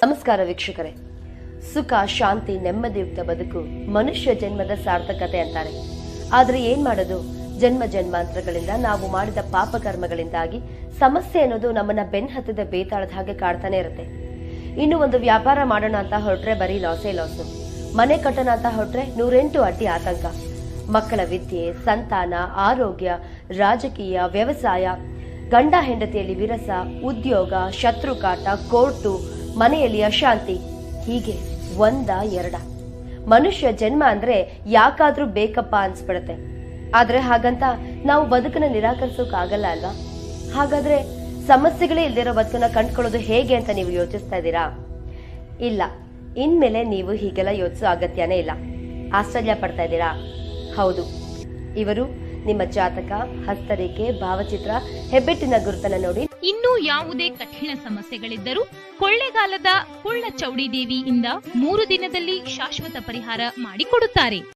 ನಮಸ್ಕಾರ ವೀಕ್ಷಕರೇ. ಸುಖ, ಶಾಂತಿ, ನೆಮ್ಮದಿಯುಕ್ತ ಬದುಕು ಮನುಷ್ಯ ಜನ್ಮದ ಸಾರ್ಥಕತೆ ಅಂತಾರೆ. ಆದ್ರೆ ಏನ್ ಮಾಡೋದು, ಜನ್ಮ ಜನ್ಮಾಂತರಗಳಿಂದ ನಾವು ಮಾಡಿದ ಪಾಪಕರ್ಮಗಳಿಂದಾಗಿ ಸಮಸ್ಯೆ ಅನ್ನೋದು ನಮ್ಮನ್ನ ಬೆನ್ನಹತ್ತಿದ ಬೇತಾಳದ ಹಾಗೆ ಕಾಡ್ತಾನೆ ಇರುತ್ತೆ. ಇನ್ನು ಒಂದು ವ್ಯಾಪಾರ ಮಾಡೋಣ ಅಂತ ಹೊರಟ್ರೆ ಬರೀ ಲಾಸೇ ಲಾಸು. ಮನೆ ಕಟ್ಟೋಣ ಅಂತ ಹೊರಟ್ರೆ 108 ಅಡ್ಡಿ ಆತಂಕ. ಮಕ್ಕಳ ವಿದ್ಯೆ, ಸಂತಾನ, ಆರೋಗ್ಯ, ರಾಜಕೀಯ, ವ್ಯವಸಾಯ, ಗಂಡ ಹೆಂಡತಿಯಲ್ಲಿ ವಿರಸ, ಉದ್ಯೋಗ, ಶತ್ರುಕಾಟ, ಕೋರ್ಟು, ಮನೆಯಲ್ಲಿ ಅಶಾಂತಿ, ಹೀಗೆ ಒಂದ ಎರಡ. ಮನುಷ್ಯ ಜನ್ಮ ಅಂದ್ರೆ ಯಾಕಾದ್ರೂ ಬೇಕಪ್ಪ ಅನ್ಸ್ಬಿಡತ್ತೆ. ಆದ್ರೆ ಹಾಗಂತ ನಾವು ಬದುಕನ್ನ ನಿರಾಕರಿಸೋಕಾಗಲ್ಲ ಅಲ್ವಾ? ಹಾಗಾದ್ರೆ ಸಮಸ್ಯೆಗಳೇ ಇಲ್ದಿರೋ ಬದುಕನ್ನ ಕಂಡ್ಕೊಳ್ಳೋದು ಹೇಗೆ ಅಂತ ನೀವು ಯೋಚಿಸ್ತಾ ಇದ್ದೀರಾ? ಇಲ್ಲ, ಇನ್ಮೇಲೆ ನೀವು ಹೀಗೆಲ್ಲ ಯೋಚಿಸೋ ಅಗತ್ಯನೇ ಇಲ್ಲ. ಆಶ್ಚರ್ಯ ಪಡ್ತಾ ಇದ್ದೀರಾ? ಹೌದು, ಇವರು ನಿಮ್ಮ ಜಾತಕ, ಹಸ್ತರೇಖೆ, ಭಾವಚಿತ್ರ, ಹೆಬ್ಬೆಟ್ಟಿನ ಗುರುತನ್ನ ನೋಡಿ ಇನ್ನೂ ಯಾವುದೇ ಕಠಿಣ ಸಮಸ್ಯೆಗಳಿದ್ದರೂ ಕೊಳ್ಳೆಗಾಲದ ಕುಳ್ಳ ಚೌಡಿ ದೇವಿಯಿಂದ 3 ದಿನದಲ್ಲಿ ಶಾಶ್ವತ ಪರಿಹಾರ ಮಾಡಿಕೊಡುತ್ತಾರೆ.